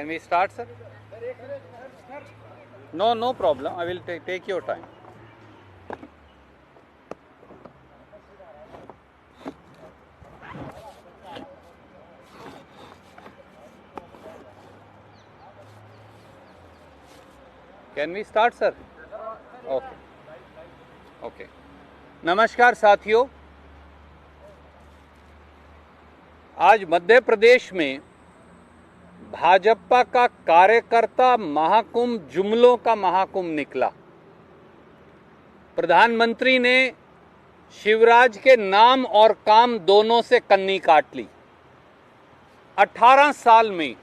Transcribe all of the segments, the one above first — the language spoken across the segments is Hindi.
Can we start, sir? No, no problem. I will take your time. Can we start, sir? Okay. Okay. नमस्कार साथियों, आज मध्य प्रदेश में भाजपा का कार्यकर्ता महाकुंभ, जुमलों का महाकुंभ निकला। प्रधानमंत्री ने शिवराज के नाम और काम दोनों से कन्नी काट ली। 18 साल में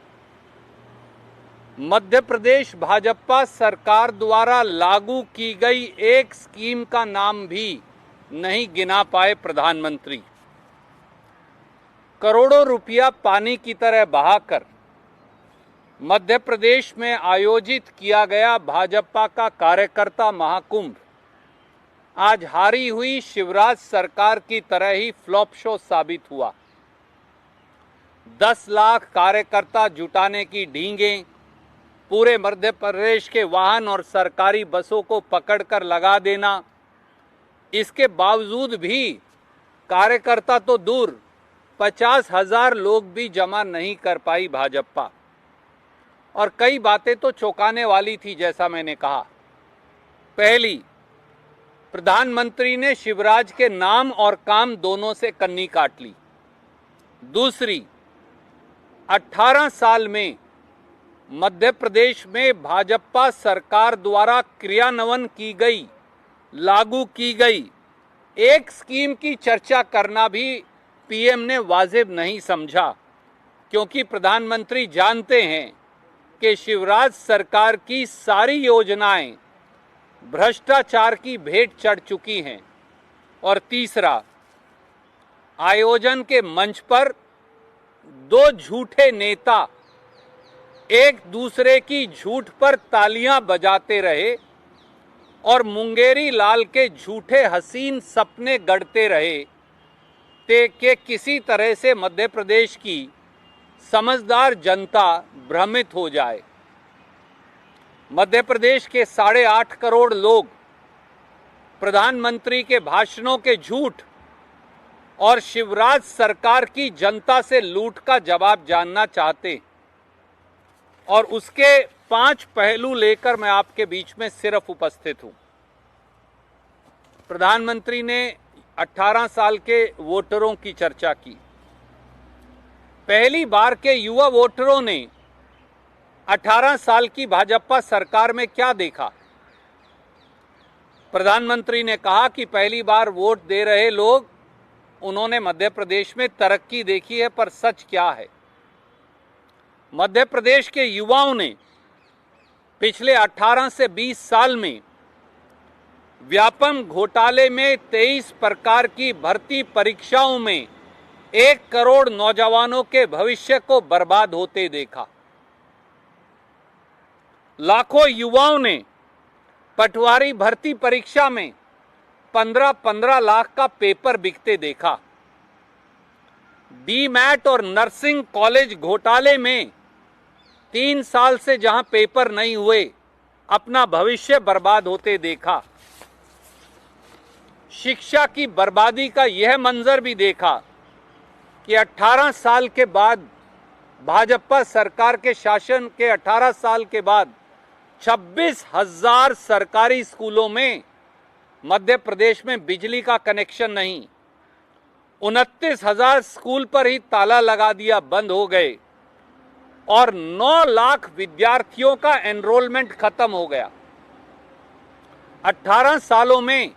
मध्य प्रदेश भाजपा सरकार द्वारा लागू की गई एक स्कीम का नाम भी नहीं गिना पाए प्रधानमंत्री। करोड़ों रुपया पानी की तरह बहाकर मध्य प्रदेश में आयोजित किया गया भाजपा का कार्यकर्ता महाकुंभ आज हारी हुई शिवराज सरकार की तरह ही फ्लॉप शो साबित हुआ। 10 लाख कार्यकर्ता जुटाने की ढींगे, पूरे मध्य प्रदेश के वाहन और सरकारी बसों को पकड़कर लगा देना, इसके बावजूद भी कार्यकर्ता तो दूर 50,000 लोग भी जमा नहीं कर पाई भाजपा। और कई बातें तो चौंकाने वाली थी, जैसा मैंने कहा। पहली, प्रधानमंत्री ने शिवराज के नाम और काम दोनों से कन्नी काट ली। दूसरी, 18 साल में मध्य प्रदेश में भाजपा सरकार द्वारा क्रियान्वयन की गई, लागू की गई एक स्कीम की चर्चा करना भी पीएम ने वाजिब नहीं समझा, क्योंकि प्रधानमंत्री जानते हैं कि शिवराज सरकार की सारी योजनाएं भ्रष्टाचार की भेंट चढ़ चुकी हैं। और तीसरा, आयोजन के मंच पर दो झूठे नेता एक दूसरे की झूठ पर तालियां बजाते रहे और मुंगेरी लाल के झूठे हसीन सपने गढ़ते रहे कि किसी तरह से मध्य प्रदेश की समझदार जनता भ्रमित हो जाए। मध्य प्रदेश के 8.5 करोड़ लोग प्रधानमंत्री के भाषणों के झूठ और शिवराज सरकार की जनता से लूट का जवाब जानना चाहते, और उसके 5 पहलू लेकर मैं आपके बीच में सिर्फ उपस्थित हूं। प्रधानमंत्री ने 18 साल के वोटरों की चर्चा की। पहली बार के युवा वोटरों ने 18 साल की भाजपा सरकार में क्या देखा? प्रधानमंत्री ने कहा कि पहली बार वोट दे रहे लोग, उन्होंने मध्य प्रदेश में तरक्की देखी है, पर सच क्या है? मध्य प्रदेश के युवाओं ने पिछले 18 से 20 साल में व्यापम घोटाले में 23 प्रकार की भर्ती परीक्षाओं में 1 करोड़ नौजवानों के भविष्य को बर्बाद होते देखा। लाखों युवाओं ने पटवारी भर्ती परीक्षा में 15-15 लाख का पेपर बिकते देखा। डीमैट और नर्सिंग कॉलेज घोटाले में 3 साल से जहां पेपर नहीं हुए, अपना भविष्य बर्बाद होते देखा। शिक्षा की बर्बादी का यह मंजर भी देखा कि 18 साल के बाद, भाजपा सरकार के शासन के 18 साल के बाद 26,000 सरकारी स्कूलों में मध्य प्रदेश में बिजली का कनेक्शन नहीं। 29,000 स्कूल पर ही ताला लगा दिया, बंद हो गए, और 9 लाख विद्यार्थियों का एनरोलमेंट खत्म हो गया। 18 सालों में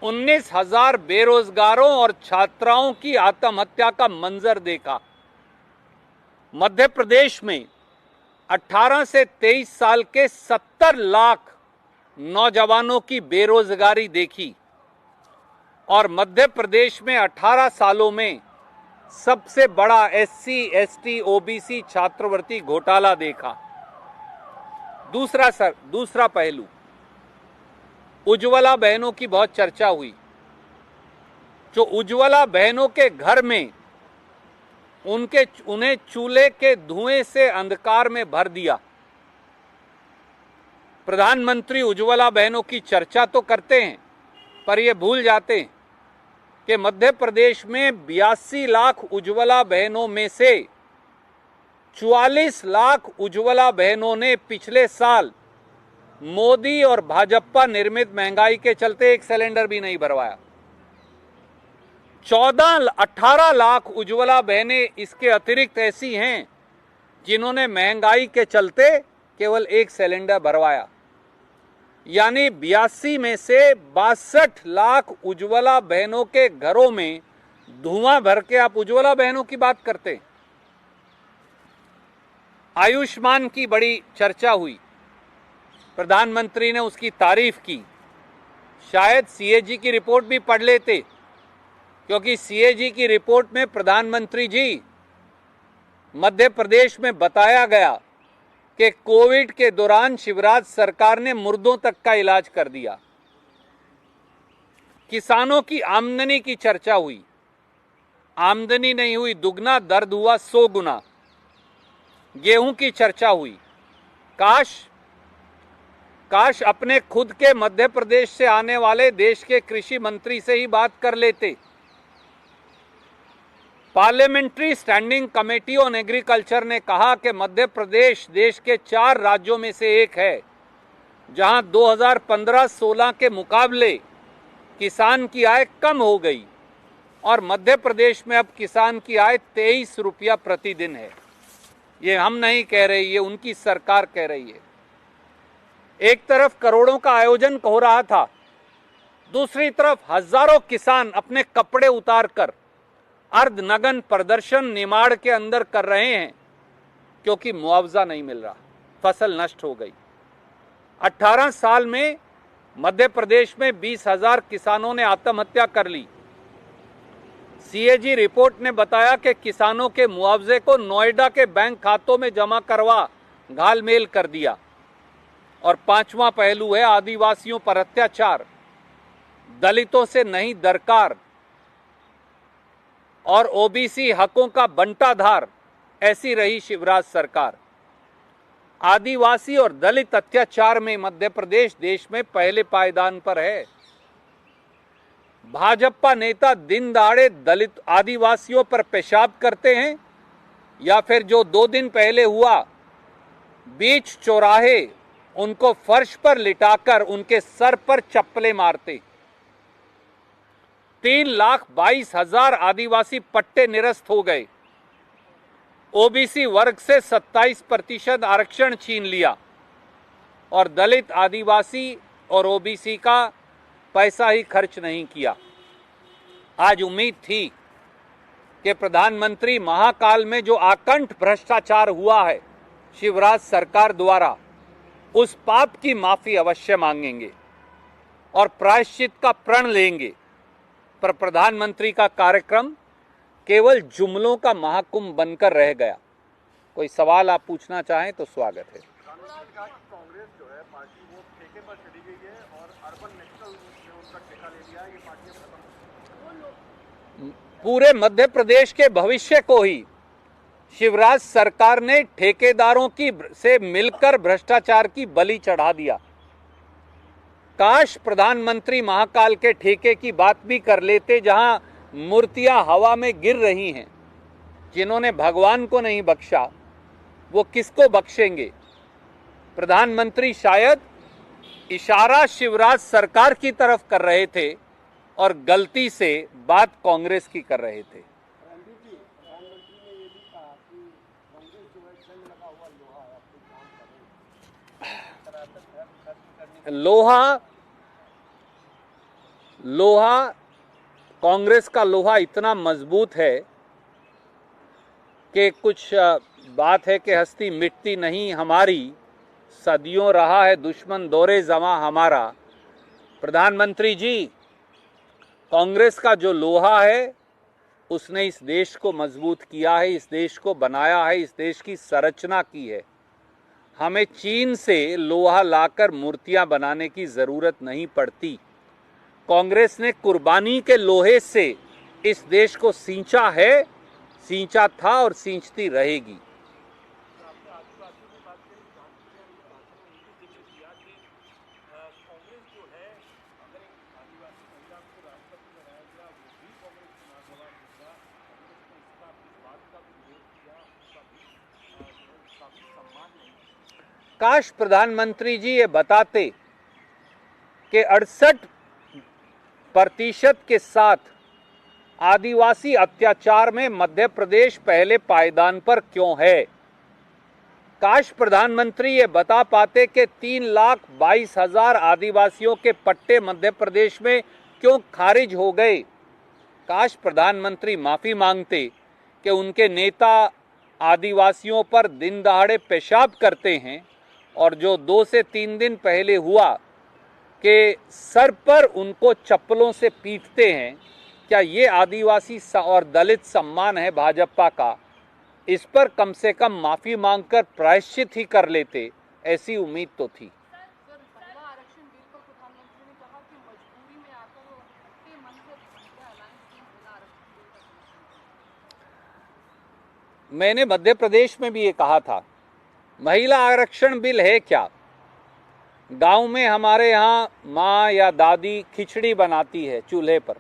19,000 बेरोजगारों और छात्राओं की आत्महत्या का मंजर देखा। मध्य प्रदेश में 18 से 23 साल के 70 लाख नौजवानों की बेरोजगारी देखी, और मध्य प्रदेश में 18 सालों में सबसे बड़ा SC, ST, OBC छात्रवृत्ति घोटाला देखा। दूसरा पहलू, उज्ज्वला बहनों की बहुत चर्चा हुई। जो उज्ज्वला बहनों के घर में उन्हें चूल्हे के धुएं से अंधकार में भर दिया। प्रधानमंत्री उज्ज्वला बहनों की चर्चा तो करते हैं, पर ये भूल जाते हैं कि मध्य प्रदेश में 82 लाख उज्ज्वला बहनों में से 44 लाख उज्ज्वला बहनों ने पिछले साल मोदी और भाजपा निर्मित महंगाई के चलते एक सिलेंडर भी नहीं भरवाया। 18 लाख उज्ज्वला बहनें इसके अतिरिक्त ऐसी हैं जिन्होंने महंगाई के चलते केवल एक सिलेंडर भरवाया। यानी 82 में से 62 लाख उज्ज्वला बहनों के घरों में धुआं भर के आप उज्ज्वला बहनों की बात करते हैं। आयुष्मान की बड़ी चर्चा हुई, प्रधानमंत्री ने उसकी तारीफ की। शायद सीएजी की रिपोर्ट भी पढ़ लेते, क्योंकि सीएजी की रिपोर्ट में प्रधानमंत्री जी मध्य प्रदेश में बताया गया कि कोविड के दौरान शिवराज सरकार ने मुर्दों तक का इलाज कर दिया। किसानों की आमदनी की चर्चा हुई, आमदनी नहीं हुई दुगना, दर्द हुआ 100 गुना। गेहूं की चर्चा हुई, काश अपने खुद के मध्य प्रदेश से आने वाले देश के कृषि मंत्री से ही बात कर लेते। Parliamentary standing committee on agriculture ने कहा कि मध्य प्रदेश देश के 4 राज्यों में से एक है जहां 2015-16 के मुकाबले किसान की आय कम हो गई और मध्य प्रदेश में अब किसान की आय 23 रुपया प्रतिदिन है। ये हम नहीं कह रहे, ये उनकी सरकार कह रही है। एक तरफ करोड़ों का आयोजन हो रहा था, दूसरी तरफ हजारों किसान अपने कपड़े उतारकर अर्धनग्न प्रदर्शन निमाड़ के अंदर कर रहे हैं, क्योंकि मुआवजा नहीं मिल रहा, फसल नष्ट हो गई। 18 साल में मध्य प्रदेश में 20,000 किसानों ने आत्महत्या कर ली। सीएजी रिपोर्ट ने बताया कि किसानों के मुआवजे को नोएडा के बैंक खातों में जमा करवा घालमेल कर दिया। और 5वां पहलू है आदिवासियों पर अत्याचार, दलितों से नहीं दरकार और ओबीसी हकों का बंटाधार। ऐसी रही शिवराज सरकार। आदिवासी और दलित अत्याचार में मध्य प्रदेश देश में पहले पायदान पर है। भाजपा नेता दिन दहाड़े दलित आदिवासियों पर पेशाब करते हैं, या फिर जो 2 दिन पहले हुआ, बीच चौराहे उनको फर्श पर लिटाकर उनके सर पर चप्पलें मारते। 3,22,000 आदिवासी पट्टे निरस्त हो गए। ओबीसी वर्ग से 27% आरक्षण छीन लिया और दलित, आदिवासी और ओबीसी का पैसा ही खर्च नहीं किया। आज उम्मीद थी कि प्रधानमंत्री महाकाल में जो आकंठ भ्रष्टाचार हुआ है शिवराज सरकार द्वारा, उस पाप की माफी अवश्य मांगेंगे और प्रायश्चित का प्रण लेंगे। पर प्रधानमंत्री का कार्यक्रम केवल जुमलों का महाकुंभ बनकर रह गया। कोई सवाल आप पूछना चाहें तो स्वागत है। कांग्रेस जो है पार्टी वो ठेके पर चली गई है और अर्बन नेशनल ने उनका ठेका ले लिया है, ये पार्टी पूरे मध्य प्रदेश के भविष्य को ही शिवराज सरकार ने ठेकेदारों की से मिलकर भ्रष्टाचार की बलि चढ़ा दिया। काश प्रधानमंत्री महाकाल के ठेके की बात भी कर लेते, जहां मूर्तियां हवा में गिर रही हैं। जिन्होंने भगवान को नहीं बख्शा वो किसको बख्शेंगे? प्रधानमंत्री शायद इशारा शिवराज सरकार की तरफ कर रहे थे और गलती से बात कांग्रेस की कर रहे थे। लोहा कांग्रेस का लोहा इतना मजबूत है कि कुछ बात है कि हस्ती मिटती नहीं हमारी, सदियों रहा है दुश्मन दौरे जमा हमारा। प्रधानमंत्री जी, कांग्रेस का जो लोहा है उसने इस देश को मजबूत किया है, इस देश को बनाया है, इस देश की संरचना की है। हमें चीन से लोहा लाकर मूर्तियां बनाने की जरूरत नहीं पड़ती। कांग्रेस ने कुर्बानी के लोहे से इस देश को सींचा है, सींचा था और सींचती रहेगी। काश प्रधानमंत्री जी ये बताते कि 68% के साथ आदिवासी अत्याचार में मध्य प्रदेश पहले पायदान पर क्यों है। काश प्रधानमंत्री ये बता पाते कि 3,22,000 आदिवासियों के पट्टे मध्य प्रदेश में क्यों खारिज हो गए। काश प्रधानमंत्री माफी मांगते कि उनके नेता आदिवासियों पर दिन दहाड़े पेशाब करते हैं और जो 2 से 3 दिन पहले हुआ कि सर पर उनको चप्पलों से पीटते हैं, क्या ये आदिवासी और दलित सम्मान है भाजपा का। इस पर कम से कम माफी मांगकर प्रायश्चित ही कर लेते, ऐसी उम्मीद तो थी। मैंने मध्य प्रदेश में भी ये कहा था, महिला आरक्षण बिल है क्या। गांव में हमारे यहाँ माँ या दादी खिचड़ी बनाती है चूल्हे पर,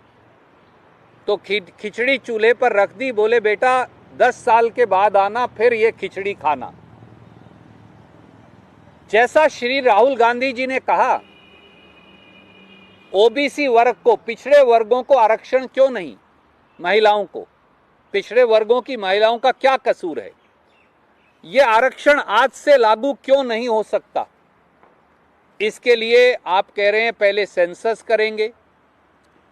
तो खिचड़ी चूल्हे पर रख दी, बोले बेटा 10 साल के बाद आना फिर ये खिचड़ी खाना। जैसा श्री राहुल गांधी जी ने कहा, ओबीसी वर्ग को, पिछड़े वर्गों को आरक्षण क्यों नहीं, महिलाओं को, पिछड़े वर्गों की महिलाओं का क्या कसूर है। ये आरक्षण आज से लागू क्यों नहीं हो सकता। इसके लिए आप कह रहे हैं पहले सेंसस करेंगे।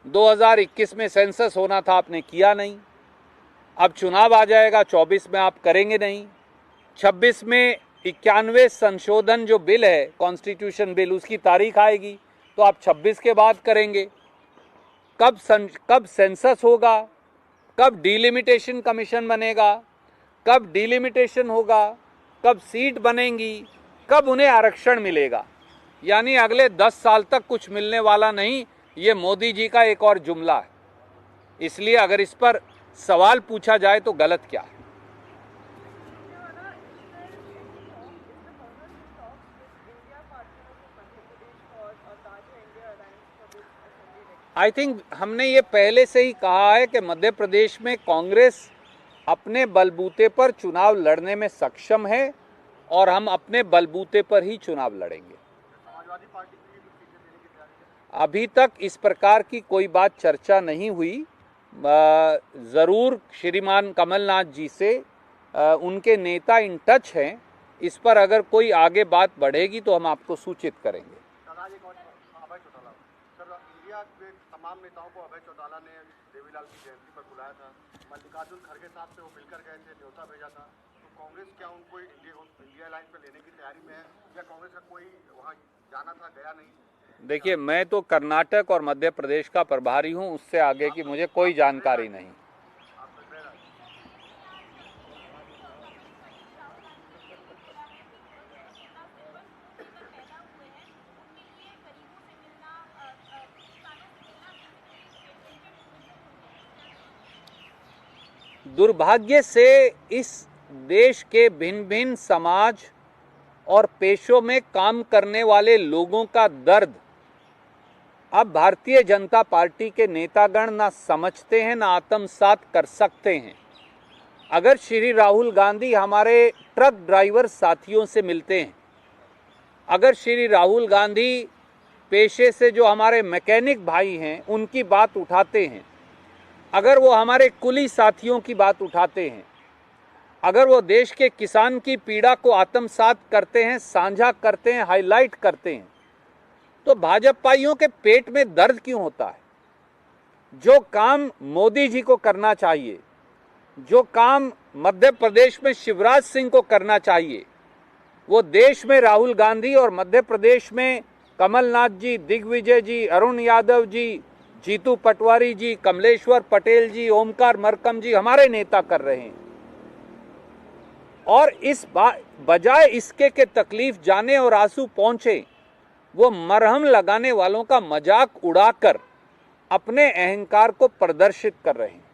2021 में सेंसस होना था, आपने किया नहीं। अब चुनाव आ जाएगा, 24 में आप करेंगे नहीं। 26 में 91 संशोधन जो बिल है, कॉन्स्टिट्यूशन बिल, उसकी तारीख आएगी, तो आप 26 के बाद करेंगे। कब सेंसस होगा, कब डिलिमिटेशन कमीशन बनेगा, कब डिलिमिटेशन होगा, कब सीट बनेंगी, कब उन्हें आरक्षण मिलेगा। यानी अगले 10 साल तक कुछ मिलने वाला नहीं। ये मोदी जी का एक और जुमला है। इसलिए अगर इस पर सवाल पूछा जाए तो गलत क्या है। आई थिंक हमने ये पहले से ही कहा है कि मध्य प्रदेश में कांग्रेस अपने बलबूते पर चुनाव लड़ने में सक्षम है और हम अपने बलबूते पर ही चुनाव लड़ेंगे। समाजवादी पार्टी की भी सीटें देने की तैयारी है। अभी तक इस प्रकार की कोई बात चर्चा नहीं हुई। ज़रूर श्रीमान कमलनाथ जी से उनके नेता इन टच हैं। इस पर अगर कोई आगे बात बढ़ेगी तो हम आपको सूचित करेंगे। अभय चौटाला सर, इंडिया के तमाम नेताओं को अभय चौटाला ने देवीलाल की जयंती पर बुलाया था। मल्लिकार्जुन खड़गे साहब से वो मिलकर गए थे, न्योता भेजा था। तो कांग्रेस क्या उनको इंडिया लाइन पर लेने की तैयारी में है, या कांग्रेस का कोई वहाँ जाना था, गया नहीं। देखिए, मैं तो कर्नाटक और मध्य प्रदेश का प्रभारी हूँ, उससे आगे की मुझे कोई जानकारी नहीं। दुर्भाग्य से इस देश के भिन्न भिन्न समाज और पेशों में काम करने वाले लोगों का दर्द अब भारतीय जनता पार्टी के नेतागण ना समझते हैं, ना आत्मसात कर सकते हैं। अगर श्री राहुल गांधी हमारे ट्रक ड्राइवर साथियों से मिलते हैं, अगर श्री राहुल गांधी पेशे से जो हमारे मैकेनिक भाई हैं उनकी बात उठाते हैं, अगर वो हमारे कुली साथियों की बात उठाते हैं, अगर वो देश के किसान की पीड़ा को आत्मसात करते हैं, साझा करते हैं, हाईलाइट करते हैं, तो भाजपाइयों के पेट में दर्द क्यों होता है। जो काम मोदी जी को करना चाहिए, जो काम मध्य प्रदेश में शिवराज सिंह को करना चाहिए, वो देश में राहुल गांधी और मध्य प्रदेश में कमलनाथ जी, दिग्विजय जी, अरुण यादव जी, जीतू पटवारी जी, कमलेश्वर पटेल जी, ओमकार मरकम जी, हमारे नेता कर रहे हैं। और इस बजाय इसके के तकलीफ जाने और आंसू पहुंचे, वो मरहम लगाने वालों का मजाक उड़ाकर अपने अहंकार को प्रदर्शित कर रहे हैं।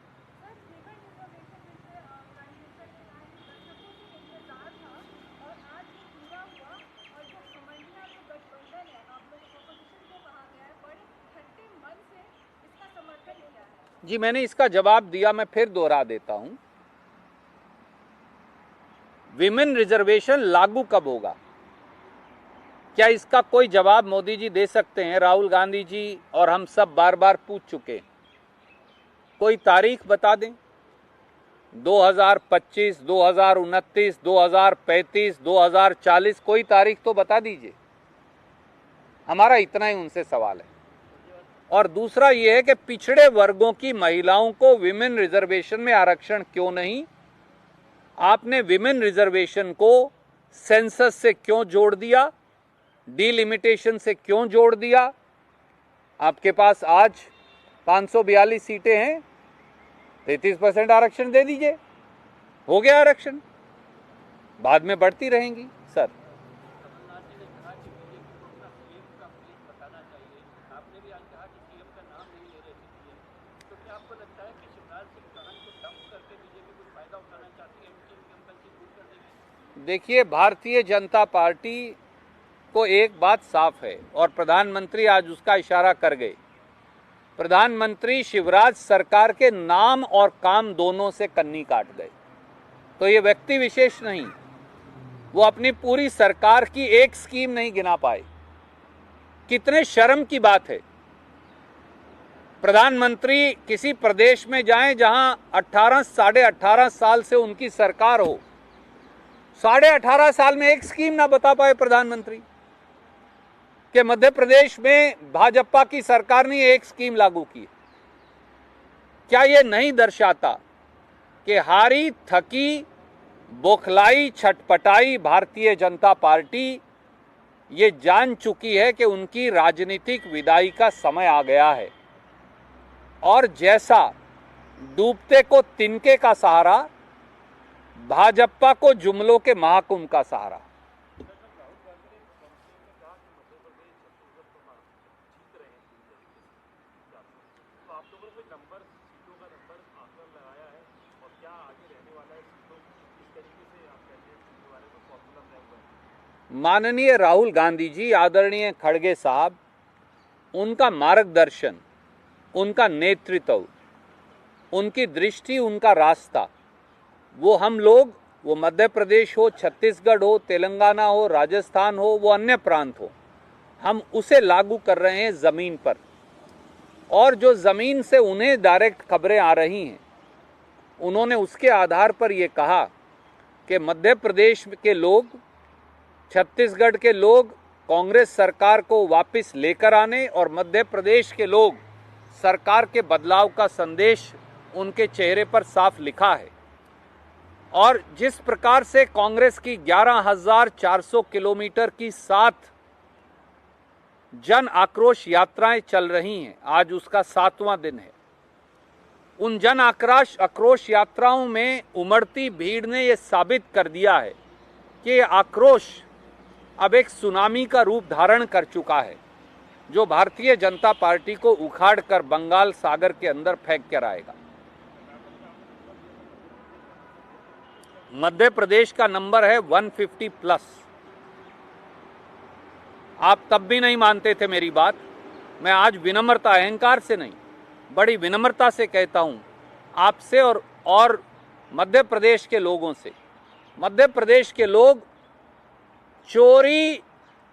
जी, मैंने इसका जवाब दिया, मैं फिर दोहरा देता हूं। विमेन रिजर्वेशन लागू कब होगा, क्या इसका कोई जवाब मोदी जी दे सकते हैं? राहुल गांधी जी और हम सब बार बार पूछ चुके। कोई तारीख बता दें। 2025, 2029, 2035, 2040, कोई तारीख तो बता दीजिए। हमारा इतना ही उनसे सवाल है। और दूसरा ये है कि पिछड़े वर्गों की महिलाओं को विमेन रिजर्वेशन में आरक्षण क्यों नहीं? आपने विमेन रिजर्वेशन को सेंसस से क्यों जोड़ दिया, डिलिमिटेशन से क्यों जोड़ दिया? आपके पास आज 542 सीटें हैं, 33% आरक्षण दे दीजिए, हो गया आरक्षण, बाद में बढ़ती रहेंगी। सर, देखिए, भारतीय जनता पार्टी को एक बात साफ है और प्रधानमंत्री आज उसका इशारा कर गए। प्रधानमंत्री शिवराज सरकार के नाम और काम दोनों से कन्नी काट गए। तो ये व्यक्ति विशेष नहीं, वो अपनी पूरी सरकार की एक स्कीम नहीं गिना पाए। कितने शर्म की बात है। प्रधानमंत्री किसी प्रदेश में जाएं जहां 18 साल से उनकी सरकार हो, 18.5 साल में एक स्कीम ना बता पाए प्रधानमंत्री कि मध्य प्रदेश में भाजपा की सरकार ने एक स्कीम लागू की। क्या यह नहीं दर्शाता कि हारी थकी बौखलाई छटपटाई भारतीय जनता पार्टी ये जान चुकी है कि उनकी राजनीतिक विदाई का समय आ गया है और जैसा डूबते को तिनके का सहारा, भाजपा को जुमलों के महाकुंभ का सहारा। माननीय राहुल गांधी जी, आदरणीय खड़गे साहब, उनका मार्गदर्शन, उनका नेतृत्व, उनकी दृष्टि, उनका रास्ता, वो हम लोग, वो मध्य प्रदेश हो, छत्तीसगढ़ हो, तेलंगाना हो, राजस्थान हो, वो अन्य प्रांत हो, हम उसे लागू कर रहे हैं ज़मीन पर। और जो ज़मीन से उन्हें डायरेक्ट खबरें आ रही हैं, उन्होंने उसके आधार पर ये कहा कि मध्य प्रदेश के लोग, छत्तीसगढ़ के लोग कांग्रेस सरकार को वापस लेकर आने और मध्य प्रदेश के लोग सरकार के बदलाव का संदेश उनके चेहरे पर साफ लिखा है। और जिस प्रकार से कांग्रेस की 11,400 किलोमीटर की 7 जन आक्रोश यात्राएं चल रही हैं, आज उसका 7वां दिन है। उन जन आक्रोश यात्राओं में उमड़ती भीड़ ने यह साबित कर दिया है कि ये आक्रोश अब एक सुनामी का रूप धारण कर चुका है, जो भारतीय जनता पार्टी को उखाड़कर बंगाल सागर के अंदर फेंक कर आएगा। मध्य प्रदेश का नंबर है 150 प्लस। आप तब भी नहीं मानते थे मेरी बात। मैं आज विनम्रता, अहंकार से नहीं, बड़ी विनम्रता से कहता हूं आपसे और मध्य प्रदेश के लोगों से। मध्य प्रदेश के लोग चोरी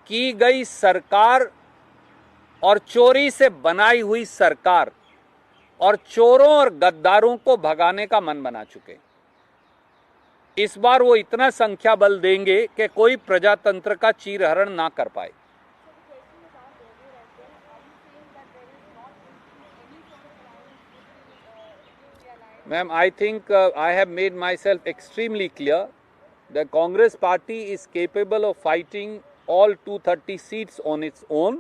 की गई सरकार और चोरी से बनाई हुई सरकार और चोरों और गद्दारों को भगाने का मन बना चुके। इस बार वो इतना संख्या बल देंगे कि कोई प्रजातंत्र का चीरहरण ना कर पाए। Ma'am, I think I have made myself extremely clear. The Congress party is capable of fighting all 230 seats on its own.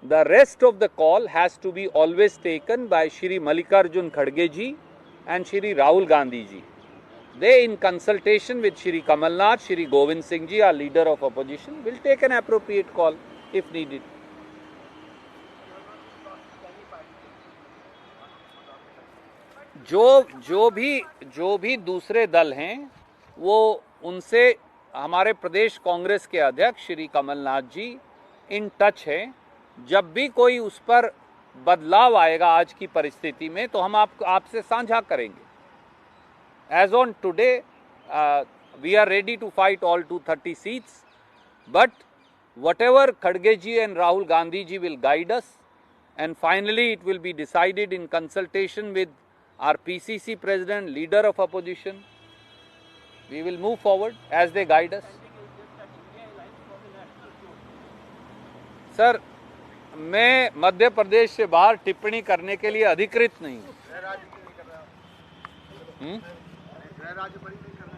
The rest of the call has to be always taken by Shri Mallikarjun Kharge ji and Shri Rahul Gandhi ji. They, in consultation with Shri Kamal Nath, Shri Govind Singh ji, our leader of opposition, will take an appropriate call if needed. जो भी दूसरे दल हैं, वो उनसे हमारे प्रदेश कांग्रेस के अध्यक्ष श्री कमलनाथ जी इन टच हैं। जब भी कोई उस पर बदलाव आएगा आज की परिस्थिति में तो हम आपसे साझा करेंगे। As on today, we are ready to fight all 230 seats, but whatever Khadge ji and Rahul Gandhi ji will guide us, and finally it will be decided in consultation with our PCC president, leader of opposition. We will move forward as they guide us. Sir, मैं मध्य प्रदेश से बाहर टिप्पणी करने के लिए अधिकृत नहीं हूँ। गृह राज्य पर ही नहीं करना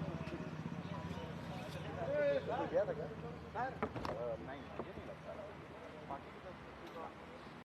चाहिए।